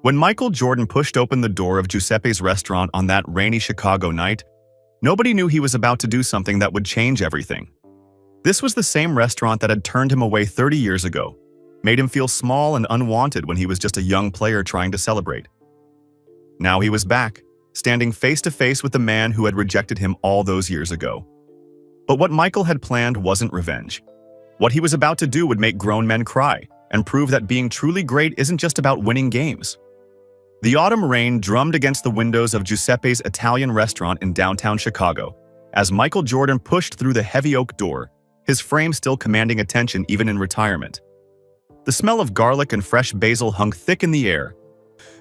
When Michael Jordan pushed open the door of Giuseppe's restaurant on that rainy Chicago night, nobody knew he was about to do something that would change everything. This was the same restaurant that had turned him away 30 years ago, made him feel small and unwanted when he was just a young player trying to celebrate. Now he was back, standing face to face with the man who had rejected him all those years ago. But what Michael had planned wasn't revenge. What he was about to do would make grown men cry and prove that being truly great isn't just about winning games. The autumn rain drummed against the windows of Giuseppe's Italian restaurant in downtown Chicago as Michael Jordan pushed through the heavy oak door, his frame still commanding attention even in retirement. The smell of garlic and fresh basil hung thick in the air,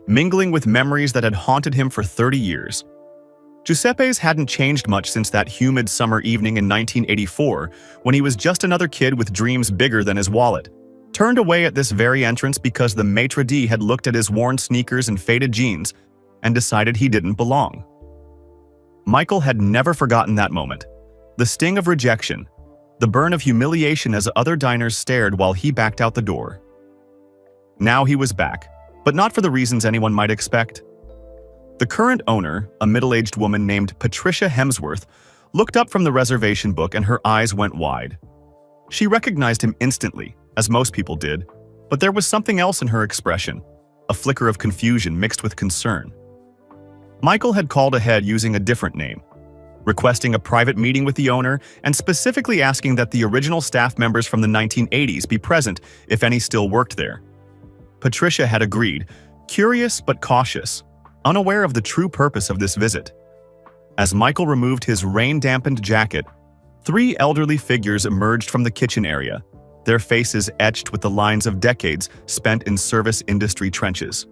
mingling with memories that had haunted him for 30 years. Giuseppe's hadn't changed much since that humid summer evening in 1984 when he was just another kid with dreams bigger than his wallet, turned away at this very entrance because the maitre d' had looked at his worn sneakers and faded jeans and decided he didn't belong. Michael had never forgotten that moment. The sting of rejection, the burn of humiliation as other diners stared while he backed out the door. Now he was back, but not for the reasons anyone might expect. The current owner, a middle-aged woman named Patricia Hemsworth, looked up from the reservation book and her eyes went wide. She recognized him instantly, as most people did, but there was something else in her expression, a flicker of confusion mixed with concern. Michael had called ahead using a different name, requesting a private meeting with the owner and specifically asking that the original staff members from the 1980s be present if any still worked there. Patricia had agreed, curious but cautious, unaware of the true purpose of this visit. As Michael removed his rain-dampened jacket, 3 elderly figures emerged from the kitchen area, their faces etched with the lines of decades spent in service industry trenches.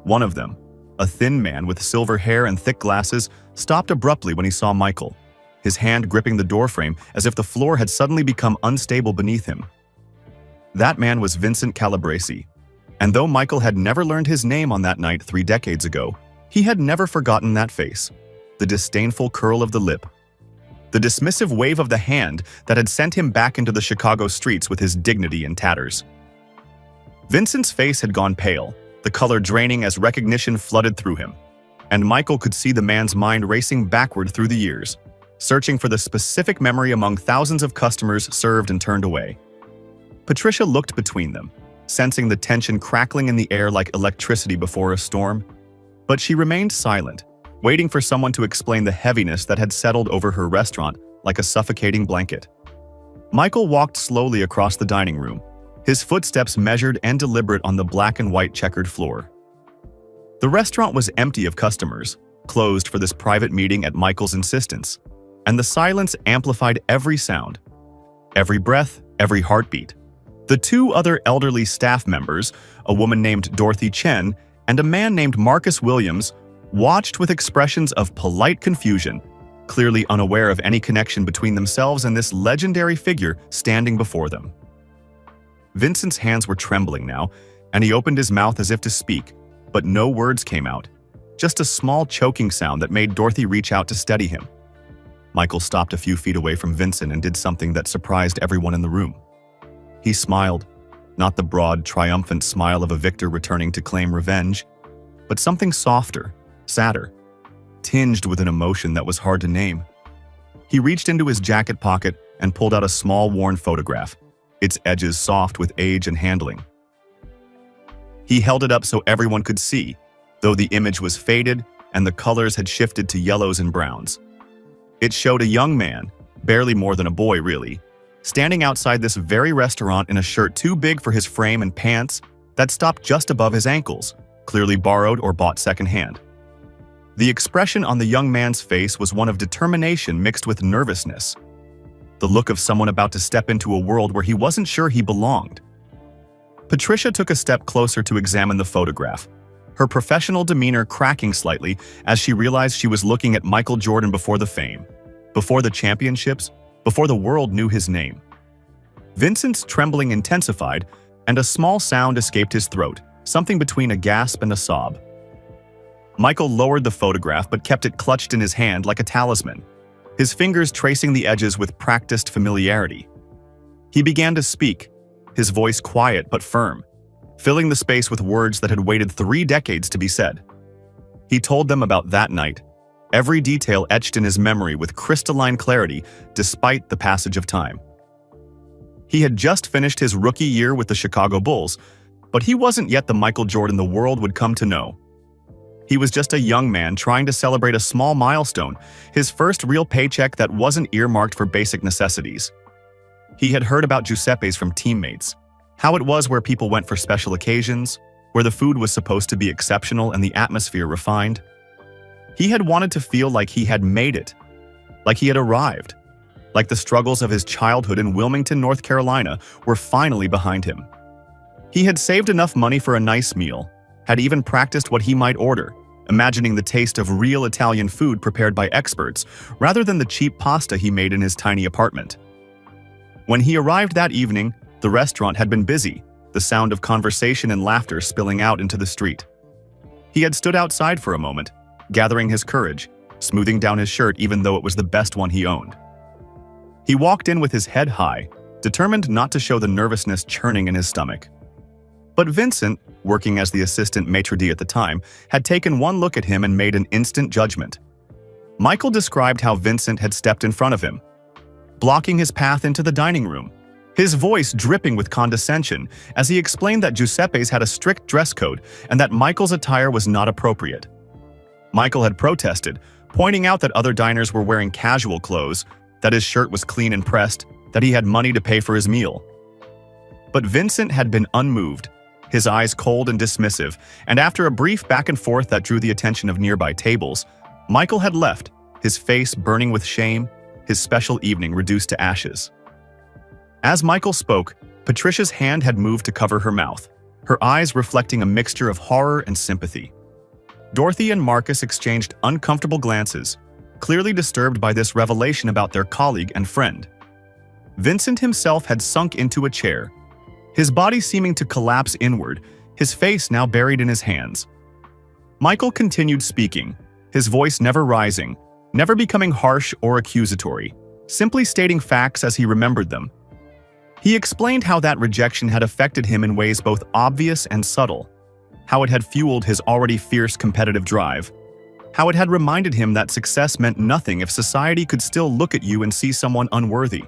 One of them, a thin man with silver hair and thick glasses, stopped abruptly when he saw Michael, his hand gripping the doorframe as if the floor had suddenly become unstable beneath him. That man was Vincent Calabresi, and though Michael had never learned his name on that night 3 decades ago, he had never forgotten that face, the disdainful curl of the lip, the dismissive wave of the hand that had sent him back into the Chicago streets with his dignity in tatters. Vincent's face had gone pale, the color draining as recognition flooded through him, and Michael could see the man's mind racing backward through the years, searching for the specific memory among thousands of customers served and turned away. Patricia looked between them, sensing the tension crackling in the air like electricity before a storm, but she remained silent, waiting for someone to explain the heaviness that had settled over her restaurant like a suffocating blanket. Michael walked slowly across the dining room, his footsteps measured and deliberate on the black and white checkered floor. The restaurant was empty of customers, closed for this private meeting at Michael's insistence, and the silence amplified every sound, every breath, every heartbeat. The 2 other elderly staff members, a woman named Dorothy Chen and a man named Marcus Williams, watched with expressions of polite confusion, clearly unaware of any connection between themselves and this legendary figure standing before them. Vincent's hands were trembling now, and he opened his mouth as if to speak, but no words came out, just a small choking sound that made Dorothy reach out to steady him. Michael stopped a few feet away from Vincent and did something that surprised everyone in the room. He smiled, not the broad, triumphant smile of a victor returning to claim revenge, but something softer, sadder, tinged with an emotion that was hard to name. He reached into his jacket pocket and pulled out a small worn photograph, its edges soft with age and handling. He held it up so everyone could see, though the image was faded and the colors had shifted to yellows and browns. It showed a young man, barely more than a boy really, standing outside this very restaurant in a shirt too big for his frame and pants that stopped just above his ankles, clearly borrowed or bought secondhand. The expression on the young man's face was one of determination mixed with nervousness, the look of someone about to step into a world where he wasn't sure he belonged. Patricia took a step closer to examine the photograph, her professional demeanor cracking slightly as she realized she was looking at Michael Jordan before the fame, before the championships, before the world knew his name. Vincent's trembling intensified, and a small sound escaped his throat, something between a gasp and a sob. Michael lowered the photograph but kept it clutched in his hand like a talisman, his fingers tracing the edges with practiced familiarity. He began to speak, his voice quiet but firm, filling the space with words that had waited 3 decades to be said. He told them about that night, every detail etched in his memory with crystalline clarity despite the passage of time. He had just finished his rookie year with the Chicago Bulls, but he wasn't yet the Michael Jordan the world would come to know. He was just a young man trying to celebrate a small milestone, his first real paycheck that wasn't earmarked for basic necessities. He had heard about Giuseppe's from teammates, how it was where people went for special occasions, where the food was supposed to be exceptional and the atmosphere refined. He had wanted to feel like he had made it, like he had arrived, like the struggles of his childhood in Wilmington, North Carolina were finally behind him. He had saved enough money for a nice meal, had even practiced what he might order, imagining the taste of real Italian food prepared by experts rather than the cheap pasta he made in his tiny apartment. When he arrived that evening, the restaurant had been busy, the sound of conversation and laughter spilling out into the street. He had stood outside for a moment, gathering his courage, smoothing down his shirt even though it was the best one he owned. He walked in with his head high, determined not to show the nervousness churning in his stomach. But Vincent, working as the assistant maitre d' at the time, had taken one look at him and made an instant judgment. Michael described how Vincent had stepped in front of him, blocking his path into the dining room, his voice dripping with condescension as he explained that Giuseppe's had a strict dress code and that Michael's attire was not appropriate. Michael had protested, pointing out that other diners were wearing casual clothes, that his shirt was clean and pressed, that he had money to pay for his meal. But Vincent had been unmoved, his eyes cold and dismissive, and after a brief back and forth that drew the attention of nearby tables, Michael had left, his face burning with shame, his special evening reduced to ashes. As Michael spoke, Patricia's hand had moved to cover her mouth, her eyes reflecting a mixture of horror and sympathy. Dorothy and Marcus exchanged uncomfortable glances, clearly disturbed by this revelation about their colleague and friend. Vincent himself had sunk into a chair, his body seeming to collapse inward, his face now buried in his hands. Michael continued speaking, his voice never rising, never becoming harsh or accusatory, simply stating facts as he remembered them. He explained how that rejection had affected him in ways both obvious and subtle, how it had fueled his already fierce competitive drive, how it had reminded him that success meant nothing if society could still look at you and see someone unworthy.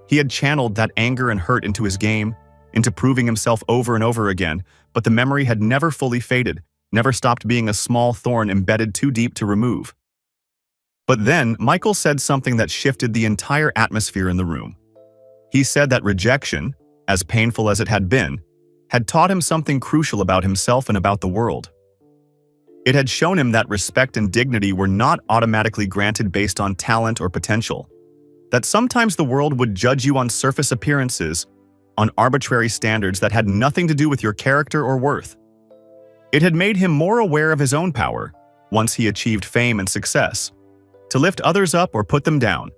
He had channeled that anger and hurt into his game, into proving himself over and over again, but the memory had never fully faded, never stopped being a small thorn embedded too deep to remove. But then, Michael said something that shifted the entire atmosphere in the room. He said that rejection, as painful as it had taught him something crucial about himself and about the world. It had shown him that respect and dignity were not automatically granted based on talent or potential, that sometimes the world would judge you on surface appearances, on arbitrary standards that had nothing to do with your character or worth. It had made him more aware of his own power, once he achieved fame and success, to lift others up or put them down,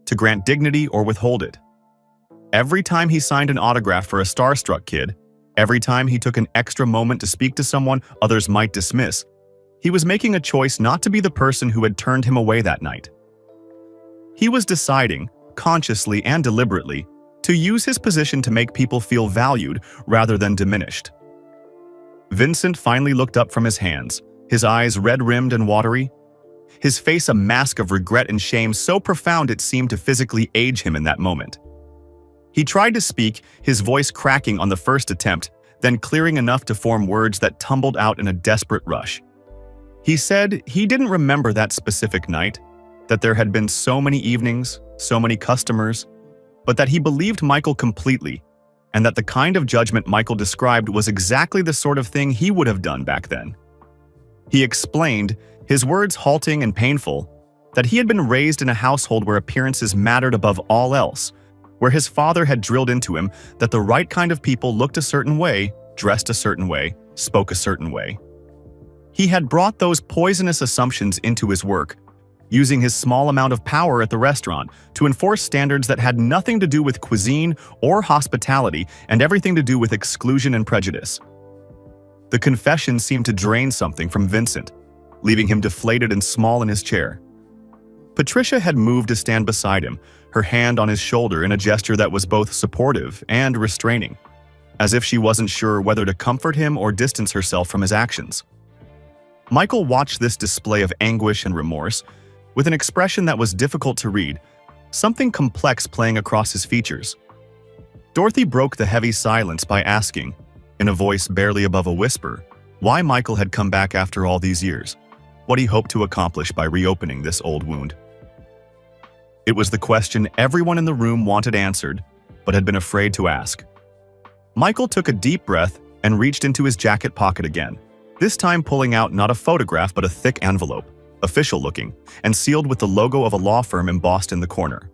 to grant dignity or withhold it. Every time he signed an autograph for a starstruck kid, every time he took an extra moment to speak to someone others might dismiss, he was making a choice not to be the person who had turned him away that night. He was deciding, consciously and deliberately, to use his position to make people feel valued rather than diminished. Vincent finally looked up from his hands, his eyes red-rimmed and watery, his face a mask of regret and shame so profound it seemed to physically age him in that moment. He tried to speak, his voice cracking on the first attempt, then clearing enough to form words that tumbled out in a desperate rush. He said he didn't remember that specific night, that there had been so many evenings, so many customers, but that he believed Michael completely, and that the kind of judgment Michael described was exactly the sort of thing he would have done back then. He explained, his words halting and painful, that he had been raised in a household where appearances mattered above all else, where his father had drilled into him that the right kind of people looked a certain way, dressed a certain way, spoke a certain way. He had brought those poisonous assumptions into his work, using his small amount of power at the restaurant to enforce standards that had nothing to do with cuisine or hospitality and everything to do with exclusion and prejudice. The confession seemed to drain something from Vincent, leaving him deflated and small in his chair. Patricia had moved to stand beside him, her hand on his shoulder in a gesture that was both supportive and restraining. as if she wasn't sure whether to comfort him or distance herself from his actions. Michael watched this display of anguish and remorse with an expression that was difficult to read, something complex playing across his features. Dorothy broke the heavy silence by asking, in a voice barely above a whisper, why Michael had come back after all these years, what he hoped to accomplish by reopening this old wound. It was the question everyone in the room wanted answered, but had been afraid to ask. Michael took a deep breath and reached into his jacket pocket again, this time pulling out not a photograph but a thick envelope, official-looking, and sealed with the logo of a law firm embossed in the corner.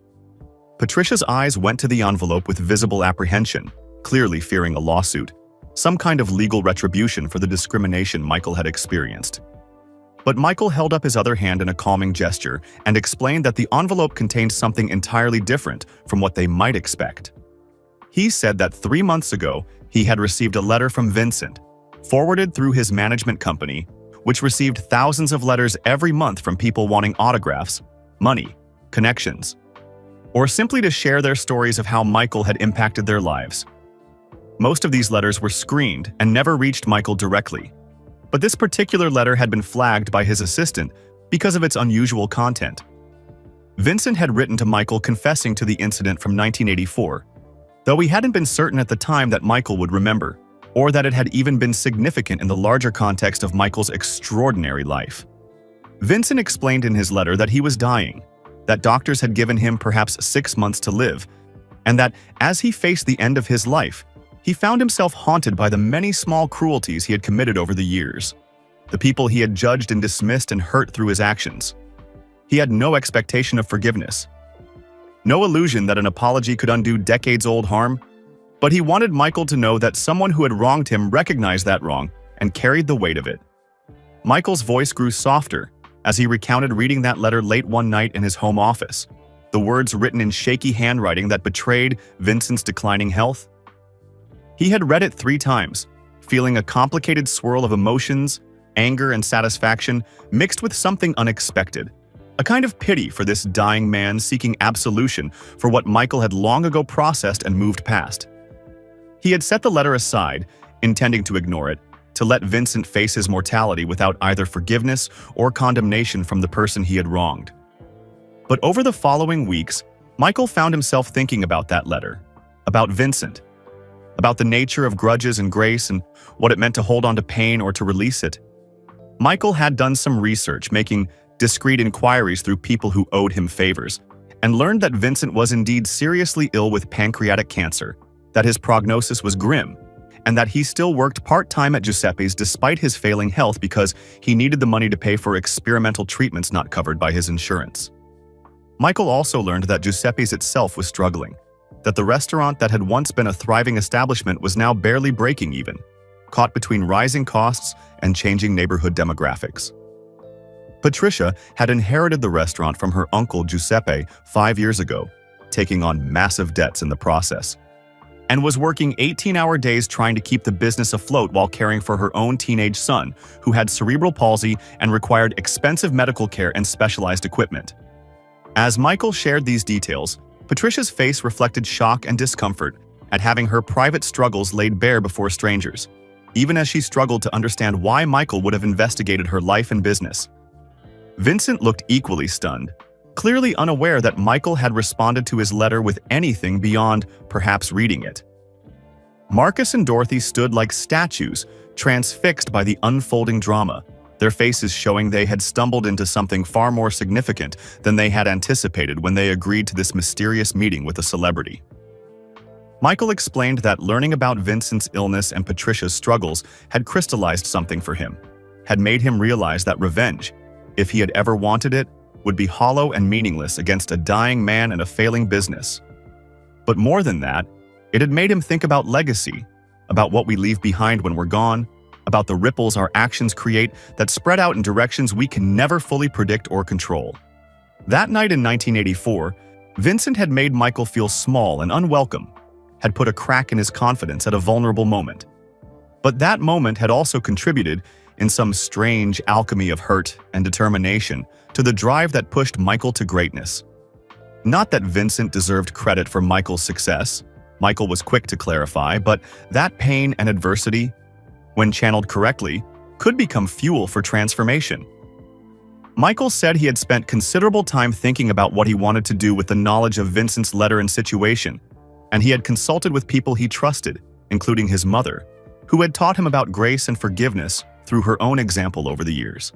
Patricia's eyes went to the envelope with visible apprehension, clearly fearing a lawsuit, some kind of legal retribution for the discrimination Michael had experienced. But Michael held up his other hand in a calming gesture and explained that the envelope contained something entirely different from what they might expect. He said that 3 months ago, he had received a letter from Vincent, forwarded through his management company, which received thousands of letters every month from people wanting autographs, money, connections, or simply to share their stories of how Michael had impacted their lives. Most of these letters were screened and never reached Michael directly, but this particular letter had been flagged by his assistant because of its unusual content. Vincent had written to Michael confessing to the incident from 1984, though he hadn't been certain at the time that Michael would remember, or that it had even been significant in the larger context of Michael's extraordinary life. Vincent explained in his letter that he was dying, that doctors had given him perhaps 6 months to live, and that as he faced the end of his life, he found himself haunted by the many small cruelties he had committed over the years, the people he had judged and dismissed and hurt through his actions. He had no expectation of forgiveness, no illusion that an apology could undo decades-old harm, but he wanted Michael to know that someone who had wronged him recognized that wrong and carried the weight of it. Michael's voice grew softer as he recounted reading that letter late one night in his home office, the words written in shaky handwriting that betrayed Vincent's declining health. He had read it 3 times, feeling a complicated swirl of emotions, anger and satisfaction mixed with something unexpected, a kind of pity for this dying man seeking absolution for what Michael had long ago processed and moved past. He had set the letter aside, intending to ignore it, to let Vincent face his mortality without either forgiveness or condemnation from the person he had wronged. But over the following weeks, Michael found himself thinking about that letter, about Vincent, about the nature of grudges and grace and what it meant to hold on to pain or to release it. Michael had done some research, making discreet inquiries through people who owed him favors, and learned that Vincent was indeed seriously ill with pancreatic cancer, that his prognosis was grim, and that he still worked part-time at Giuseppe's despite his failing health because he needed the money to pay for experimental treatments not covered by his insurance. Michael also learned that Giuseppe's itself was struggling, that the restaurant that had once been a thriving establishment was now barely breaking even, caught between rising costs and changing neighborhood demographics. Patricia had inherited the restaurant from her uncle Giuseppe 5 years ago, taking on massive debts in the process, and was working 18-hour days trying to keep the business afloat while caring for her own teenage son, who had cerebral palsy and required expensive medical care and specialized equipment. As Michael shared these details, Patricia's face reflected shock and discomfort at having her private struggles laid bare before strangers, even as she struggled to understand why Michael would have investigated her life and business. Vincent looked equally stunned, clearly unaware that Michael had responded to his letter with anything beyond perhaps reading it. Marcus and Dorothy stood like statues, transfixed by the unfolding drama, their faces showing they had stumbled into something far more significant than they had anticipated when they agreed to this mysterious meeting with a celebrity. Michael explained that learning about Vincent's illness and Patricia's struggles had crystallized something for him, had made him realize that revenge, if he had ever wanted it, would be hollow and meaningless against a dying man and a failing business. But more than that, it had made him think about legacy, about what we leave behind when we're gone, about the ripples our actions create that spread out in directions we can never fully predict or control. That night in 1984, Vincent had made Michael feel small and unwelcome, had put a crack in his confidence at a vulnerable moment. But that moment had also contributed, in some strange alchemy of hurt and determination, to the drive that pushed Michael to greatness. Not that Vincent deserved credit for Michael's success. Michael was quick to clarify, but that pain and adversity, when channeled correctly, could become fuel for transformation. Michael said he had spent considerable time thinking about what he wanted to do with the knowledge of Vincent's letter and situation, and he had consulted with people he trusted, including his mother, who had taught him about grace and forgiveness through her own example over the years.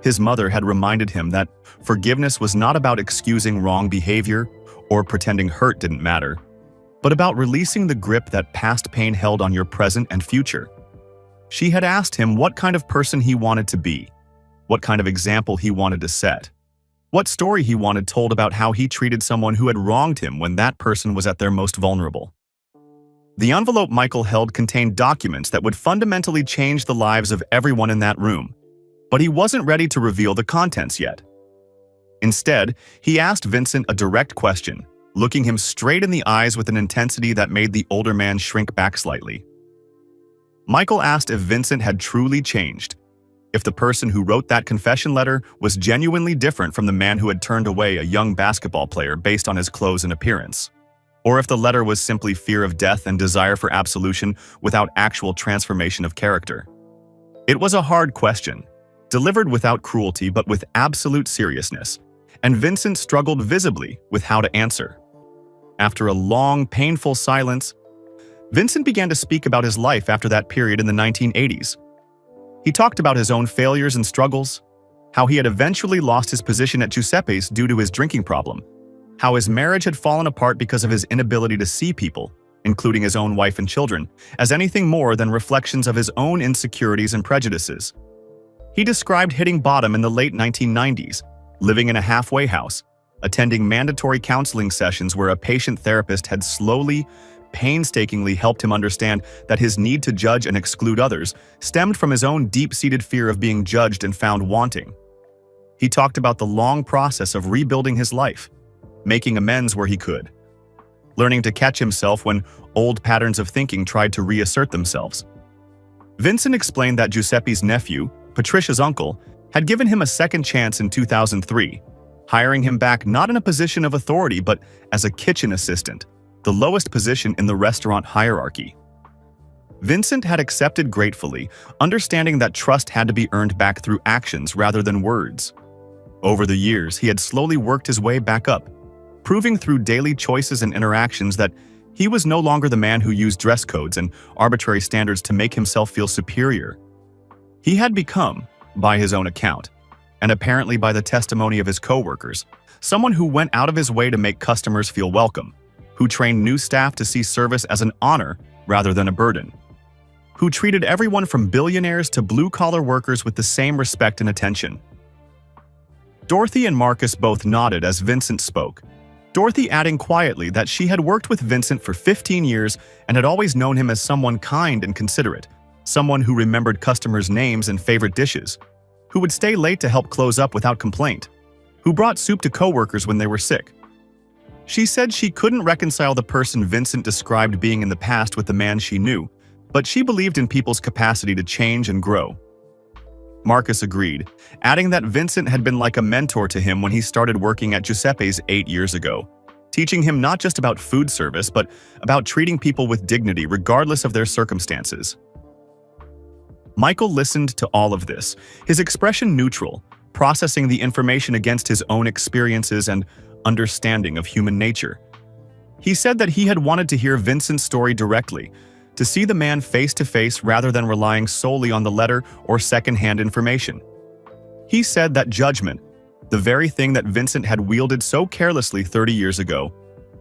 His mother had reminded him that forgiveness was not about excusing wrong behavior or pretending hurt didn't matter, but about releasing the grip that past pain held on your present and future. She had asked him what kind of person he wanted to be, what kind of example he wanted to set, what story he wanted told about how he treated someone who had wronged him when that person was at their most vulnerable. The envelope Michael held contained documents that would fundamentally change the lives of everyone in that room, but he wasn't ready to reveal the contents yet. Instead, he asked Vincent a direct question, looking him straight in the eyes with an intensity that made the older man shrink back slightly. Michael asked if Vincent had truly changed, if the person who wrote that confession letter was genuinely different from the man who had turned away a young basketball player based on his clothes and appearance, or if the letter was simply fear of death and desire for absolution without actual transformation of character. It was a hard question, delivered without cruelty but with absolute seriousness, and Vincent struggled visibly with how to answer. After a long, painful silence, Vincent began to speak about his life after that period in the 1980s. He talked about his own failures and struggles, how he had eventually lost his position at Giuseppe's due to his drinking problem, how his marriage had fallen apart because of his inability to see people, including his own wife and children, as anything more than reflections of his own insecurities and prejudices. He described hitting bottom in the late 1990s, living in a halfway house, attending mandatory counseling sessions where a patient therapist had slowly, painstakingly helped him understand that his need to judge and exclude others stemmed from his own deep-seated fear of being judged and found wanting. He talked about the long process of rebuilding his life, making amends where he could, learning to catch himself when old patterns of thinking tried to reassert themselves. Vincent explained that Giuseppe's nephew, Patricia's uncle, had given him a second chance in 2003, hiring him back not in a position of authority but as a kitchen assistant, the lowest position in the restaurant hierarchy. Vincent had accepted gratefully, understanding that trust had to be earned back through actions rather than words. Over the years, he had slowly worked his way back up, proving through daily choices and interactions that he was no longer the man who used dress codes and arbitrary standards to make himself feel superior. He had become, by his own account, and apparently by the testimony of his co-workers, someone who went out of his way to make customers feel welcome, who trained new staff to see service as an honor rather than a burden, who treated everyone from billionaires to blue-collar workers with the same respect and attention. Dorothy and Marcus both nodded as Vincent spoke, Dorothy adding quietly that she had worked with Vincent for 15 years and had always known him as someone kind and considerate, someone who remembered customers' names and favorite dishes, who would stay late to help close up without complaint, who brought soup to coworkers when they were sick. She said she couldn't reconcile the person Vincent described being in the past with the man she knew, but she believed in people's capacity to change and grow. Marcus agreed, adding that Vincent had been like a mentor to him when he started working at Giuseppe's 8 years ago, teaching him not just about food service, but about treating people with dignity regardless of their circumstances. Michael listened to all of this, his expression neutral, processing the information against his own experiences and understanding of human nature. He said that he had wanted to hear Vincent's story directly, to see the man face to face rather than relying solely on the letter or second-hand information. He said that judgment, the very thing that Vincent had wielded so carelessly 30 years ago,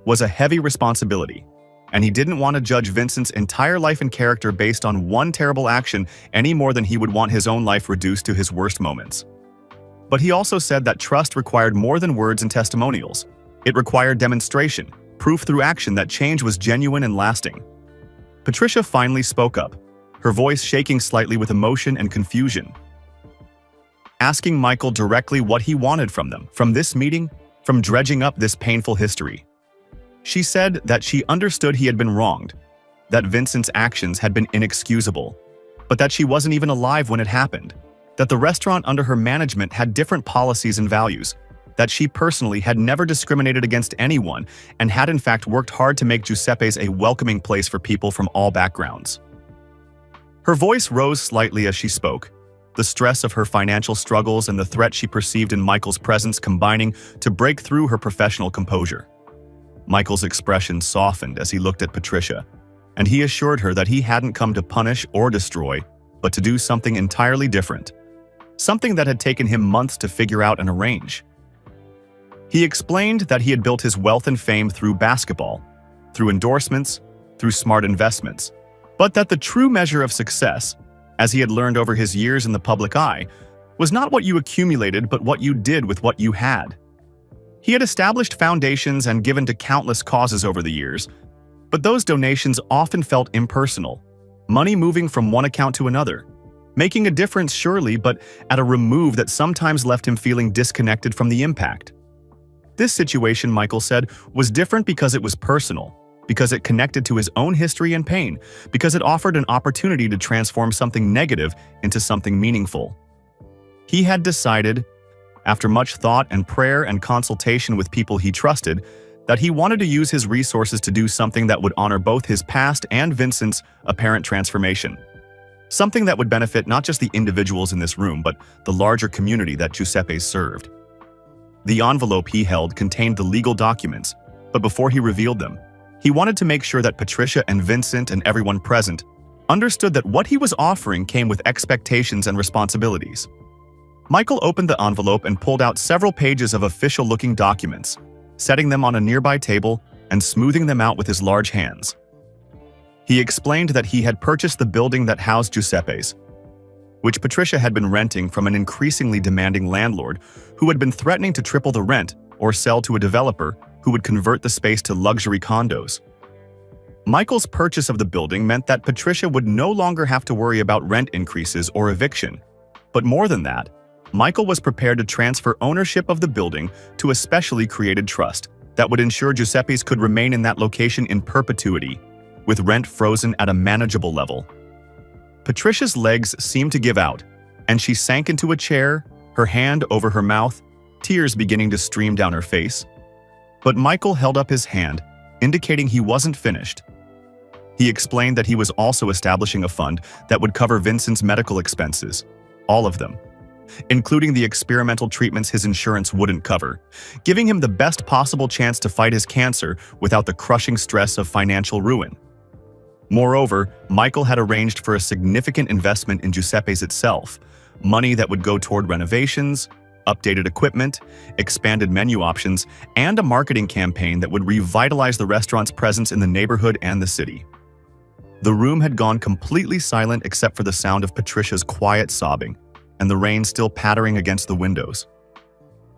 was a heavy responsibility, and he didn't want to judge Vincent's entire life and character based on one terrible action any more than he would want his own life reduced to his worst moments. But he also said that trust required more than words and testimonials. It required demonstration, proof through action that change was genuine and lasting. Patricia finally spoke up, her voice shaking slightly with emotion and confusion, asking Michael directly what he wanted from them, from this meeting, from dredging up this painful history. She said that she understood he had been wronged, that Vincent's actions had been inexcusable, but that she wasn't even alive when it happened, that the restaurant under her management had different policies and values, that she personally had never discriminated against anyone and had in fact worked hard to make Giuseppe's a welcoming place for people from all backgrounds. Her voice rose slightly as she spoke, the stress of her financial struggles and the threat she perceived in Michael's presence combining to break through her professional composure. Michael's expression softened as he looked at Patricia, and he assured her that he hadn't come to punish or destroy, but to do something entirely different. Something that had taken him months to figure out and arrange. He explained that he had built his wealth and fame through basketball, through endorsements, through smart investments, but that the true measure of success, as he had learned over his years in the public eye, was not what you accumulated but what you did with what you had. He had established foundations and given to countless causes over the years, but those donations often felt impersonal, money moving from one account to another, making a difference surely, but at a remove that sometimes left him feeling disconnected from the impact. This situation, Michael said, was different because it was personal, because it connected to his own history and pain, because it offered an opportunity to transform something negative into something meaningful. He had decided, after much thought and prayer and consultation with people he trusted, that he wanted to use his resources to do something that would honor both his past and Vincent's apparent transformation. Something that would benefit not just the individuals in this room, but the larger community that Giuseppe served. The envelope he held contained the legal documents, but before he revealed them, he wanted to make sure that Patricia and Vincent and everyone present understood that what he was offering came with expectations and responsibilities. Michael opened the envelope and pulled out several pages of official-looking documents, setting them on a nearby table and smoothing them out with his large hands. He explained that he had purchased the building that housed Giuseppe's, which Patricia had been renting from an increasingly demanding landlord who had been threatening to triple the rent or sell to a developer who would convert the space to luxury condos. Michael's purchase of the building meant that Patricia would no longer have to worry about rent increases or eviction. But more than that, Michael was prepared to transfer ownership of the building to a specially created trust that would ensure Giuseppe's could remain in that location in perpetuity, with rent frozen at a manageable level. Patricia's legs seemed to give out, and she sank into a chair, her hand over her mouth, tears beginning to stream down her face. But Michael held up his hand, indicating he wasn't finished. He explained that he was also establishing a fund that would cover Vincent's medical expenses, all of them, including the experimental treatments his insurance wouldn't cover, giving him the best possible chance to fight his cancer without the crushing stress of financial ruin. Moreover, Michael had arranged for a significant investment in Giuseppe's itself, money that would go toward renovations, updated equipment, expanded menu options, and a marketing campaign that would revitalize the restaurant's presence in the neighborhood and the city. The room had gone completely silent except for the sound of Patricia's quiet sobbing and the rain still pattering against the windows.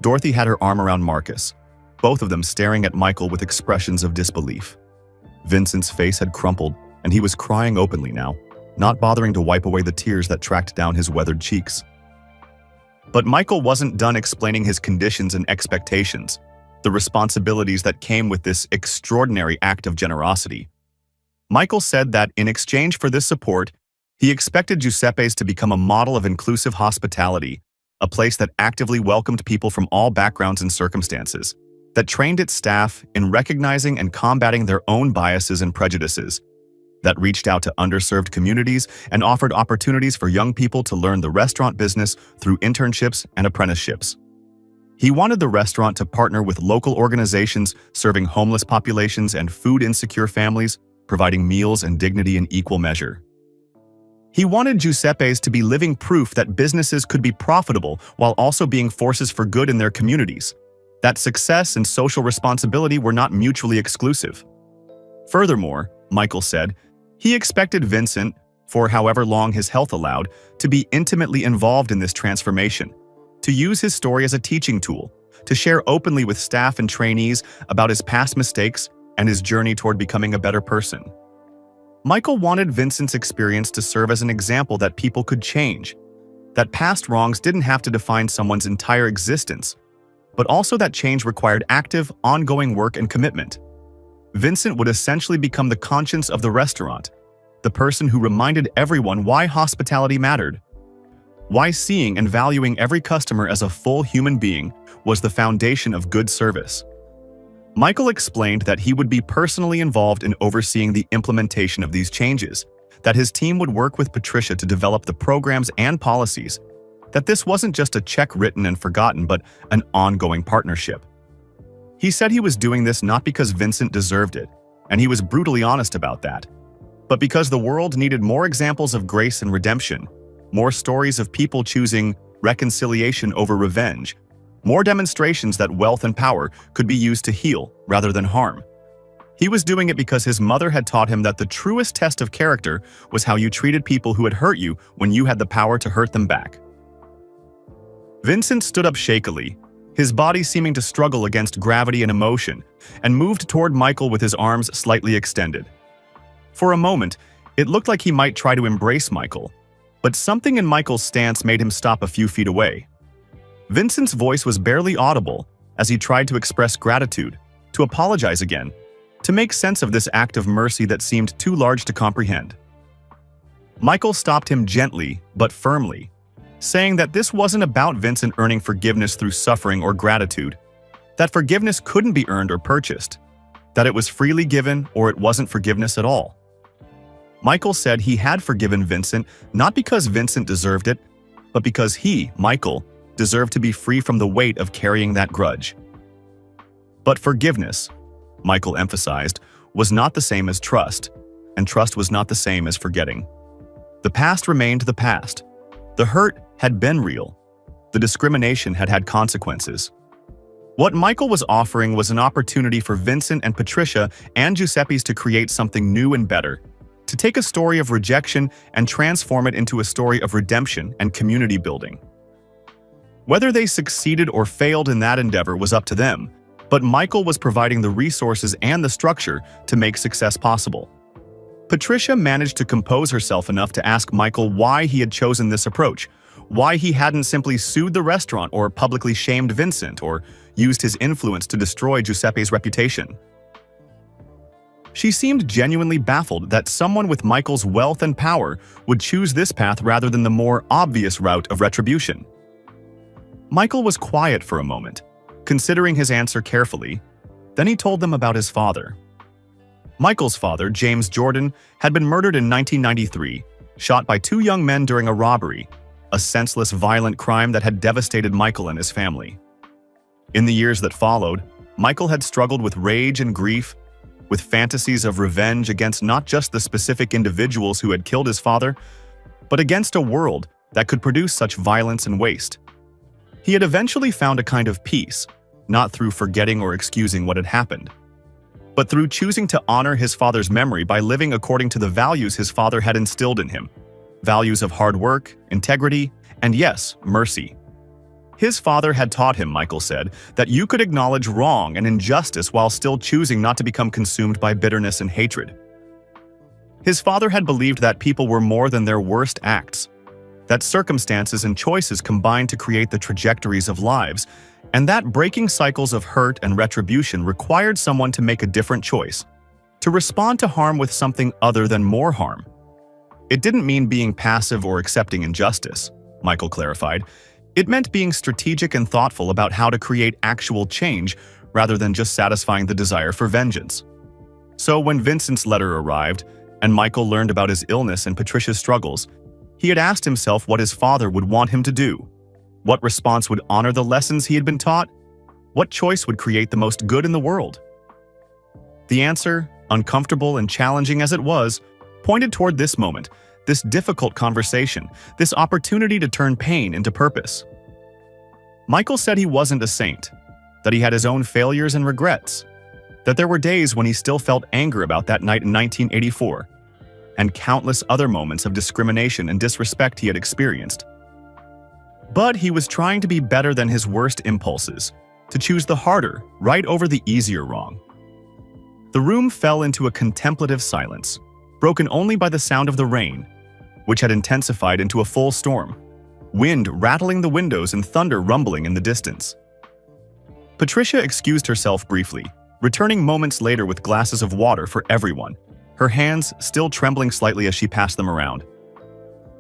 Dorothy had her arm around Marcus, both of them staring at Michael with expressions of disbelief. Vincent's face had crumpled, and he was crying openly now, not bothering to wipe away the tears that tracked down his weathered cheeks. But Michael wasn't done explaining his conditions and expectations, the responsibilities that came with this extraordinary act of generosity. Michael said that in exchange for this support, he expected Giuseppe's to become a model of inclusive hospitality, a place that actively welcomed people from all backgrounds and circumstances, that trained its staff in recognizing and combating their own biases and prejudices, that reached out to underserved communities and offered opportunities for young people to learn the restaurant business through internships and apprenticeships. He wanted the restaurant to partner with local organizations serving homeless populations and food-insecure families, providing meals and dignity in equal measure. He wanted Giuseppe's to be living proof that businesses could be profitable while also being forces for good in their communities, that success and social responsibility were not mutually exclusive. Furthermore, Michael said, he expected Vincent, for however long his health allowed, to be intimately involved in this transformation, to use his story as a teaching tool, to share openly with staff and trainees about his past mistakes and his journey toward becoming a better person. Michael wanted Vincent's experience to serve as an example that people could change, that past wrongs didn't have to define someone's entire existence, but also that change required active, ongoing work and commitment. Vincent would essentially become the conscience of the restaurant, the person who reminded everyone why hospitality mattered. Why seeing and valuing every customer as a full human being was the foundation of good service. Michael explained that he would be personally involved in overseeing the implementation of these changes, that his team would work with Patricia to develop the programs and policies, that this wasn't just a check written and forgotten but an ongoing partnership. He said he was doing this not because Vincent deserved it, and he was brutally honest about that, but because the world needed more examples of grace and redemption, more stories of people choosing reconciliation over revenge, more demonstrations that wealth and power could be used to heal rather than harm. He was doing it because his mother had taught him that the truest test of character was how you treated people who had hurt you when you had the power to hurt them back. Vincent stood up shakily, his body seeming to struggle against gravity and emotion, and moved toward Michael with his arms slightly extended. For a moment, it looked like he might try to embrace Michael, but something in Michael's stance made him stop a few feet away. Vincent's voice was barely audible as he tried to express gratitude, to apologize again, to make sense of this act of mercy that seemed too large to comprehend. Michael stopped him gently but firmly, saying that this wasn't about Vincent earning forgiveness through suffering or gratitude, that forgiveness couldn't be earned or purchased, that it was freely given or it wasn't forgiveness at all. Michael said he had forgiven Vincent not because Vincent deserved it, but because he, Michael, deserved to be free from the weight of carrying that grudge. But forgiveness, Michael emphasized, was not the same as trust, and trust was not the same as forgetting. The past remained the past. The hurt had been real. The discrimination had had consequences. What Michael was offering was an opportunity for Vincent and Patricia and Giuseppe's to create something new and better, to take a story of rejection and transform it into a story of redemption and community building. Whether they succeeded or failed in that endeavor was up to them, but Michael was providing the resources and the structure to make success possible. Patricia managed to compose herself enough to ask Michael why he had chosen this approach, why he hadn't simply sued the restaurant or publicly shamed Vincent or used his influence to destroy Giuseppe's reputation. She seemed genuinely baffled that someone with Michael's wealth and power would choose this path rather than the more obvious route of retribution. Michael was quiet for a moment, considering his answer carefully. Then he told them about his father. Michael's father, James Jordan, had been murdered in 1993, shot by two young men during a robbery, a senseless, violent crime that had devastated Michael and his family. In the years that followed, Michael had struggled with rage and grief, with fantasies of revenge against not just the specific individuals who had killed his father, but against a world that could produce such violence and waste. He had eventually found a kind of peace, not through forgetting or excusing what had happened, but through choosing to honor his father's memory by living according to the values his father had instilled in him, values of hard work, integrity, and yes, mercy. His father had taught him, Michael said, that you could acknowledge wrong and injustice while still choosing not to become consumed by bitterness and hatred. His father had believed that people were more than their worst acts, that circumstances and choices combine to create the trajectories of lives, and that breaking cycles of hurt and retribution required someone to make a different choice, to respond to harm with something other than more harm. It didn't mean being passive or accepting injustice, Michael clarified. It meant being strategic and thoughtful about how to create actual change rather than just satisfying the desire for vengeance. So when Vincent's letter arrived, and Michael learned about his illness and Patricia's struggles, he had asked himself what his father would want him to do. What response would honor the lessons he had been taught? What choice would create the most good in the world? The answer, uncomfortable and challenging as it was, pointed toward this moment, this difficult conversation, this opportunity to turn pain into purpose. Michael said he wasn't a saint, that he had his own failures and regrets, that there were days when he still felt anger about that night in 1984, and countless other moments of discrimination and disrespect he had experienced. But he was trying to be better than his worst impulses, to choose the harder, right over the easier wrong. The room fell into a contemplative silence, broken only by the sound of the rain, which had intensified into a full storm, wind rattling the windows and thunder rumbling in the distance. Patricia excused herself briefly, returning moments later with glasses of water for everyone, her hands still trembling slightly as she passed them around.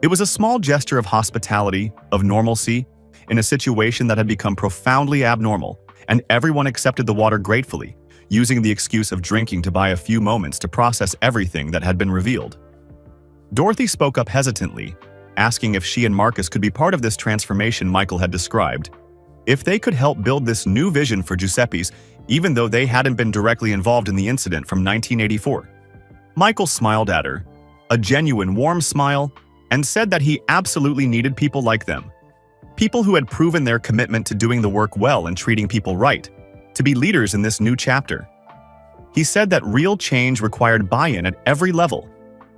It was a small gesture of hospitality, of normalcy, in a situation that had become profoundly abnormal, and everyone accepted the water gratefully, using the excuse of drinking to buy a few moments to process everything that had been revealed. Dorothy spoke up hesitantly, asking if she and Marcus could be part of this transformation Michael had described, if they could help build this new vision for Giuseppe's, even though they hadn't been directly involved in the incident from 1984. Michael smiled at her, a genuine warm smile, and said that he absolutely needed people like them. People who had proven their commitment to doing the work well and treating people right, to be leaders in this new chapter. He said that real change required buy-in at every level,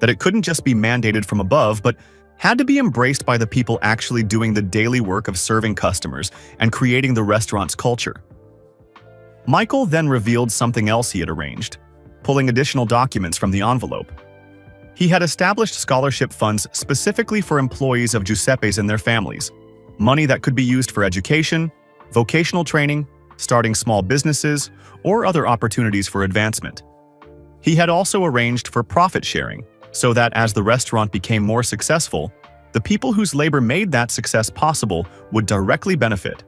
that it couldn't just be mandated from above, but had to be embraced by the people actually doing the daily work of serving customers and creating the restaurant's culture. Michael then revealed something else he had arranged, pulling additional documents from the envelope. He had established scholarship funds specifically for employees of Giuseppe's and their families, money that could be used for education, vocational training, starting small businesses, or other opportunities for advancement. He had also arranged for profit sharing, so that as the restaurant became more successful, the people whose labor made that success possible would directly benefit.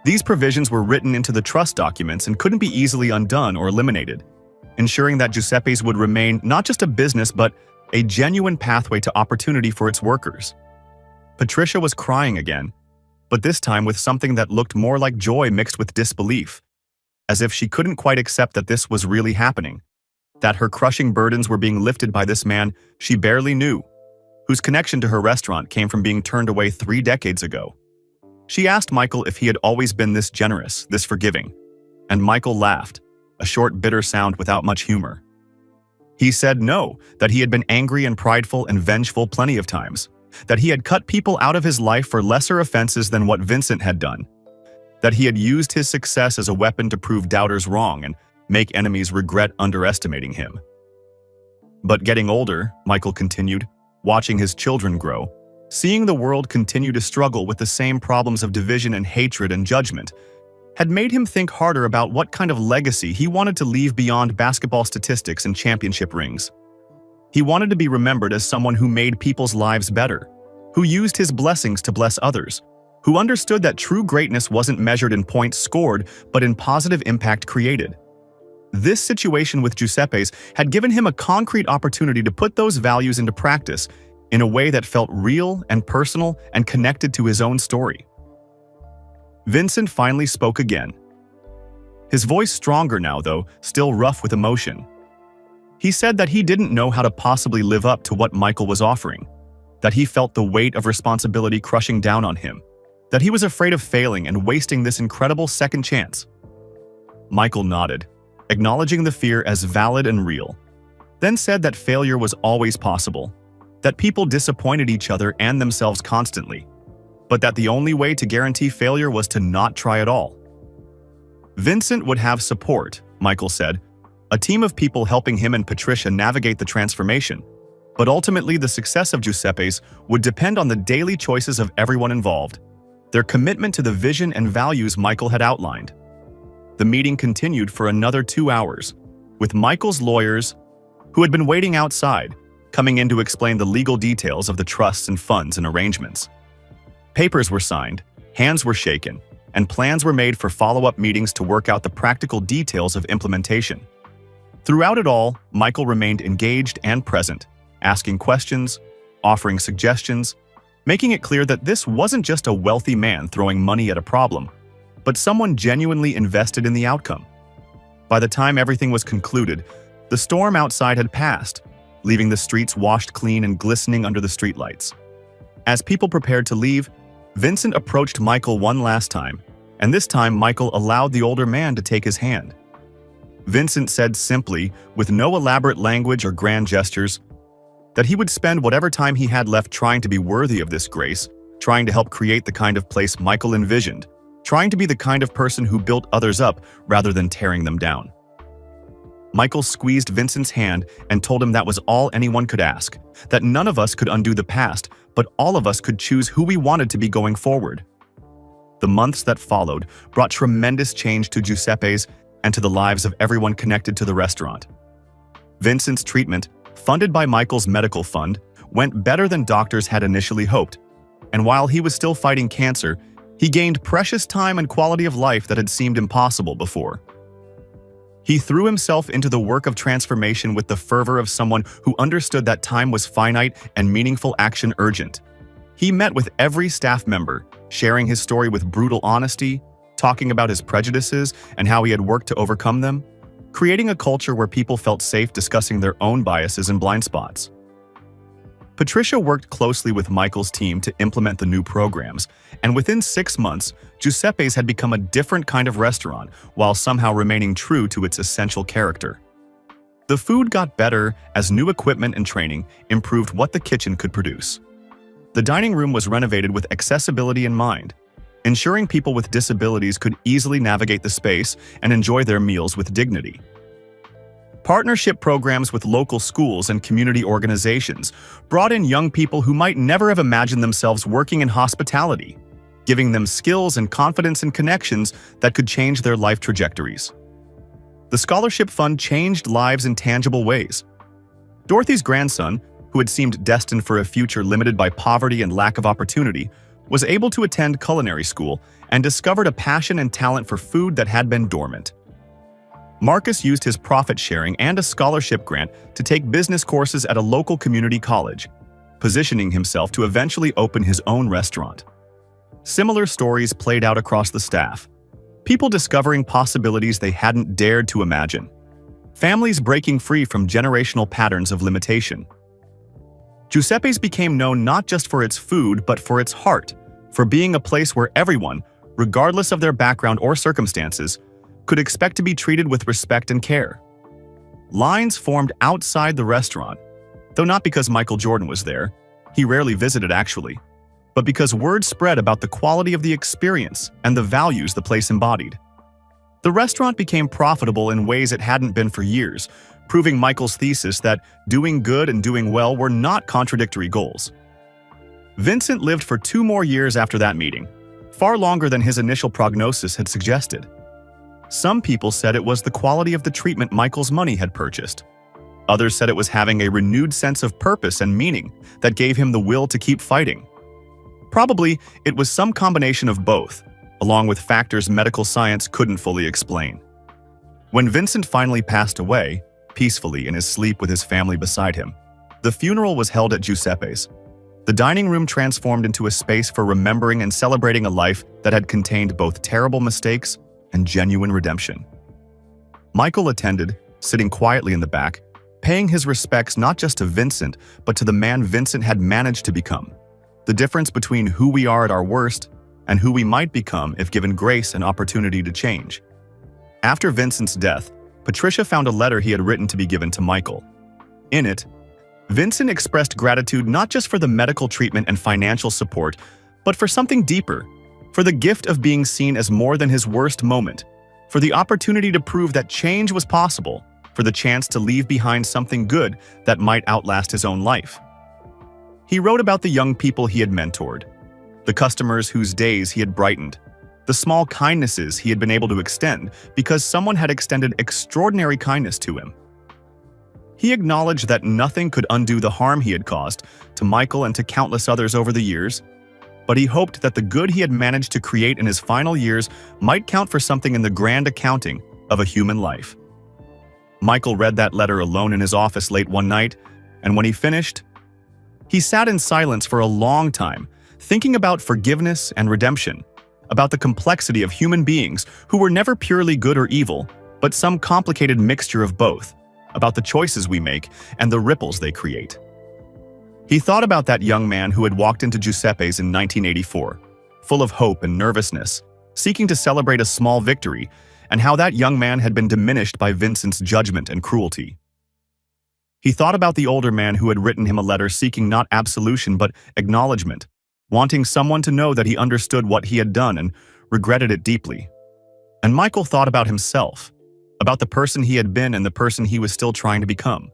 These provisions were written into the trust documents and couldn't be easily undone or eliminated, ensuring that Giuseppe's would remain not just a business but a genuine pathway to opportunity for its workers. Patricia was crying again, but this time with something that looked more like joy mixed with disbelief, as if she couldn't quite accept that this was really happening, that her crushing burdens were being lifted by this man she barely knew, whose connection to her restaurant came from being turned away 3 decades ago. She asked Michael if he had always been this generous, this forgiving, and Michael laughed, a short, bitter sound without much humor. He said no, that he had been angry and prideful and vengeful plenty of times, that he had cut people out of his life for lesser offenses than what Vincent had done, that he had used his success as a weapon to prove doubters wrong and make enemies regret underestimating him. But getting older, Michael continued, watching his children grow, seeing the world continue to struggle with the same problems of division and hatred and judgment, had made him think harder about what kind of legacy he wanted to leave beyond basketball statistics and championship rings. He wanted to be remembered as someone who made people's lives better, who used his blessings to bless others, who understood that true greatness wasn't measured in points scored but in positive impact created. This situation with Giuseppe's had given him a concrete opportunity to put those values into practice in a way that felt real and personal and connected to his own story. Vincent finally spoke again. His voice stronger now, though, still rough with emotion. He said that he didn't know how to possibly live up to what Michael was offering, that he felt the weight of responsibility crushing down on him, that he was afraid of failing and wasting this incredible second chance. Michael nodded, acknowledging the fear as valid and real, then said that failure was always possible, that people disappointed each other and themselves constantly, but that the only way to guarantee failure was to not try at all. Vincent would have support, Michael said, a team of people helping him and Patricia navigate the transformation, but ultimately the success of Giuseppe's would depend on the daily choices of everyone involved, their commitment to the vision and values Michael had outlined. The meeting continued for another 2 hours, with Michael's lawyers, who had been waiting outside, coming in to explain the legal details of the trusts and funds and arrangements. Papers were signed, hands were shaken, and plans were made for follow-up meetings to work out the practical details of implementation. Throughout it all, Michael remained engaged and present, asking questions, offering suggestions, making it clear that this wasn't just a wealthy man throwing money at a problem, but someone genuinely invested in the outcome. By the time everything was concluded, the storm outside had passed, leaving the streets washed clean and glistening under the streetlights. As people prepared to leave, Vincent approached Michael one last time, and this time Michael allowed the older man to take his hand. Vincent said simply, with no elaborate language or grand gestures, that he would spend whatever time he had left trying to be worthy of this grace, trying to help create the kind of place Michael envisioned, trying to be the kind of person who built others up rather than tearing them down. Michael squeezed Vincent's hand and told him that was all anyone could ask, that none of us could undo the past, but all of us could choose who we wanted to be going forward. The months that followed brought tremendous change to Giuseppe's and to the lives of everyone connected to the restaurant. Vincent's treatment, funded by Michael's medical fund, went better than doctors had initially hoped, and while he was still fighting cancer, he gained precious time and quality of life that had seemed impossible before. He threw himself into the work of transformation with the fervor of someone who understood that time was finite and meaningful action urgent. He met with every staff member, sharing his story with brutal honesty, talking about his prejudices and how he had worked to overcome them, creating a culture where people felt safe discussing their own biases and blind spots. Patricia worked closely with Michael's team to implement the new programs, and within 6 months, Giuseppe's had become a different kind of restaurant while somehow remaining true to its essential character. The food got better as new equipment and training improved what the kitchen could produce. The dining room was renovated with accessibility in mind, ensuring people with disabilities could easily navigate the space and enjoy their meals with dignity. Partnership programs with local schools and community organizations brought in young people who might never have imagined themselves working in hospitality, giving them skills and confidence and connections that could change their life trajectories. The scholarship fund changed lives in tangible ways. Dorothy's grandson, who had seemed destined for a future limited by poverty and lack of opportunity, was able to attend culinary school and discovered a passion and talent for food that had been dormant. Marcus used his profit-sharing and a scholarship grant to take business courses at a local community college, positioning himself to eventually open his own restaurant. Similar stories played out across the staff, people discovering possibilities they hadn't dared to imagine, families breaking free from generational patterns of limitation. Giuseppe's became known not just for its food but for its heart, for being a place where everyone, regardless of their background or circumstances, could expect to be treated with respect and care. Lines formed outside the restaurant, though not because Michael Jordan was there, he rarely visited actually, but because word spread about the quality of the experience and the values the place embodied. The restaurant became profitable in ways it hadn't been for years, proving Michael's thesis that doing good and doing well were not contradictory goals. Vincent lived for 2 more years after that meeting, far longer than his initial prognosis had suggested. Some people said it was the quality of the treatment Michael's money had purchased. Others said it was having a renewed sense of purpose and meaning that gave him the will to keep fighting. Probably, it was some combination of both, along with factors medical science couldn't fully explain. When Vincent finally passed away, peacefully in his sleep with his family beside him, the funeral was held at Giuseppe's. The dining room transformed into a space for remembering and celebrating a life that had contained both terrible mistakes and genuine redemption. Michael attended, sitting quietly in the back, paying his respects not just to Vincent, but to the man Vincent had managed to become. The difference between who we are at our worst and who we might become if given grace and opportunity to change. After Vincent's death, Patricia found a letter he had written to be given to Michael. In it, Vincent expressed gratitude not just for the medical treatment and financial support, but for something deeper, for the gift of being seen as more than his worst moment, for the opportunity to prove that change was possible, for the chance to leave behind something good that might outlast his own life. He wrote about the young people he had mentored, the customers whose days he had brightened, the small kindnesses he had been able to extend because someone had extended extraordinary kindness to him. He acknowledged that nothing could undo the harm he had caused to Michael and to countless others over the years, but he hoped that the good he had managed to create in his final years might count for something in the grand accounting of a human life. Michael read that letter alone in his office late one night, and when he finished, he sat in silence for a long time, thinking about forgiveness and redemption, about the complexity of human beings who were never purely good or evil, but some complicated mixture of both, about the choices we make and the ripples they create. He thought about that young man who had walked into Giuseppe's in 1984, full of hope and nervousness, seeking to celebrate a small victory, and how that young man had been diminished by Vincent's judgment and cruelty. He thought about the older man who had written him a letter seeking not absolution but acknowledgement, wanting someone to know that he understood what he had done and regretted it deeply. And Michael thought about himself, about the person he had been and the person he was still trying to become,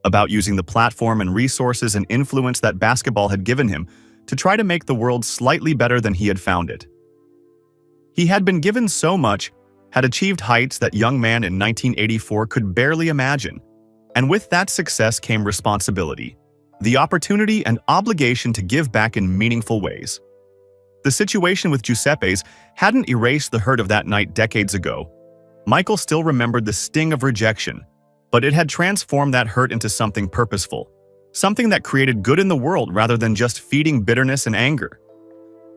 about using the platform and resources and influence that basketball had given him to try to make the world slightly better than he had found it. He had been given so much, had achieved heights that young man in 1984 could barely imagine, and with that success came responsibility, the opportunity and obligation to give back in meaningful ways. The situation with Giuseppe's hadn't erased the hurt of that night decades ago. Michael still remembered the sting of rejection, but it had transformed that hurt into something purposeful, something that created good in the world rather than just feeding bitterness and anger.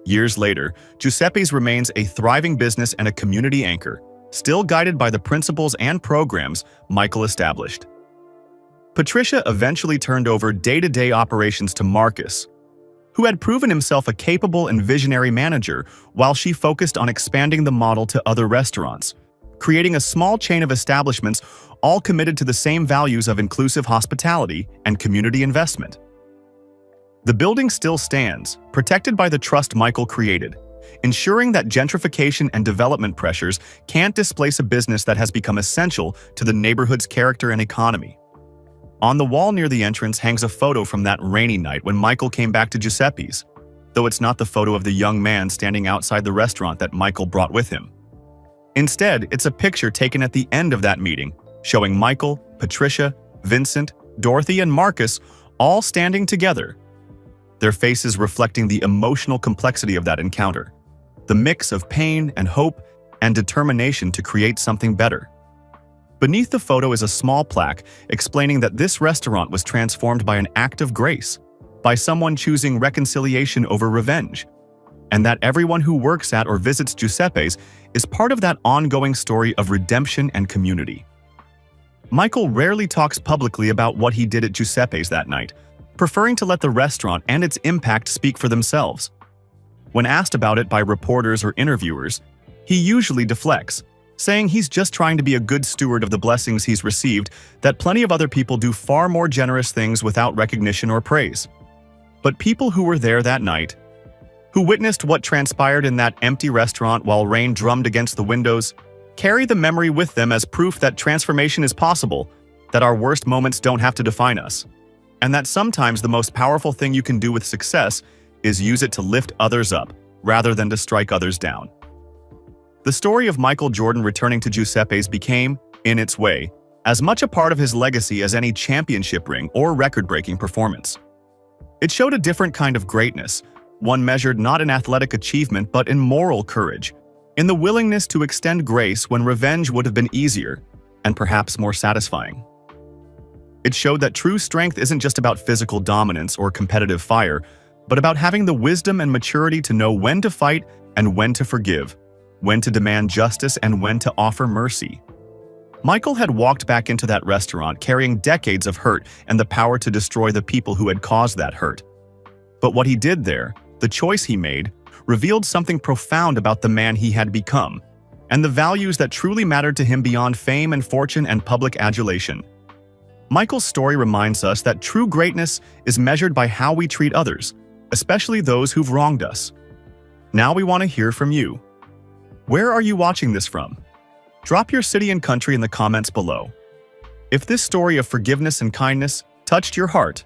Years later, Giuseppe's remains a thriving business and a community anchor, still guided by the principles and programs Michael established. Patricia eventually turned over day-to-day operations to Marcus, who had proven himself a capable and visionary manager, while she focused on expanding the model to other restaurants, creating a small chain of establishments all committed to the same values of inclusive hospitality and community investment. The building still stands, protected by the trust Michael created, ensuring that gentrification and development pressures can't displace a business that has become essential to the neighborhood's character and economy. On the wall near the entrance hangs a photo from that rainy night when Michael came back to Giuseppe's, though it's not the photo of the young man standing outside the restaurant that Michael brought with him. Instead, it's a picture taken at the end of that meeting, showing Michael, Patricia, Vincent, Dorothy, and Marcus all standing together, their faces reflecting the emotional complexity of that encounter, the mix of pain and hope and determination to create something better. Beneath the photo is a small plaque explaining that this restaurant was transformed by an act of grace, by someone choosing reconciliation over revenge, and that everyone who works at or visits Giuseppe's is part of that ongoing story of redemption and community. Michael rarely talks publicly about what he did at Giuseppe's that night, preferring to let the restaurant and its impact speak for themselves. When asked about it by reporters or interviewers, he usually deflects, saying he's just trying to be a good steward of the blessings he's received, that plenty of other people do far more generous things without recognition or praise. But people who were there that night, who witnessed what transpired in that empty restaurant while rain drummed against the windows, carry the memory with them as proof that transformation is possible, that our worst moments don't have to define us, and that sometimes the most powerful thing you can do with success is use it to lift others up, rather than to strike others down. The story of Michael Jordan returning to Giuseppe's became, in its way, as much a part of his legacy as any championship ring or record-breaking performance. It showed a different kind of greatness, one measured not in athletic achievement but in moral courage, in the willingness to extend grace when revenge would have been easier and perhaps more satisfying. It showed that true strength isn't just about physical dominance or competitive fire, but about having the wisdom and maturity to know when to fight and when to forgive, when to demand justice and when to offer mercy. Michael had walked back into that restaurant carrying decades of hurt and the power to destroy the people who had caused that hurt. But what he did there, the choice he made, revealed something profound about the man he had become, and the values that truly mattered to him beyond fame and fortune and public adulation. Michael's story reminds us that true greatness is measured by how we treat others, especially those who've wronged us. Now we want to hear from you. Where are you watching this from? Drop your city and country in the comments below. If this story of forgiveness and kindness touched your heart,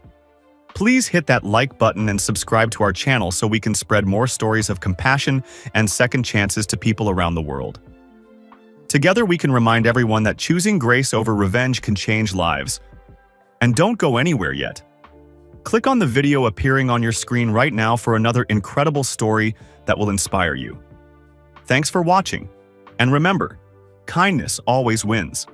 please hit that like button and subscribe to our channel so we can spread more stories of compassion and second chances to people around the world. Together we can remind everyone that choosing grace over revenge can change lives. And don't go anywhere yet. Click on the video appearing on your screen right now for another incredible story that will inspire you. Thanks for watching, and remember, kindness always wins.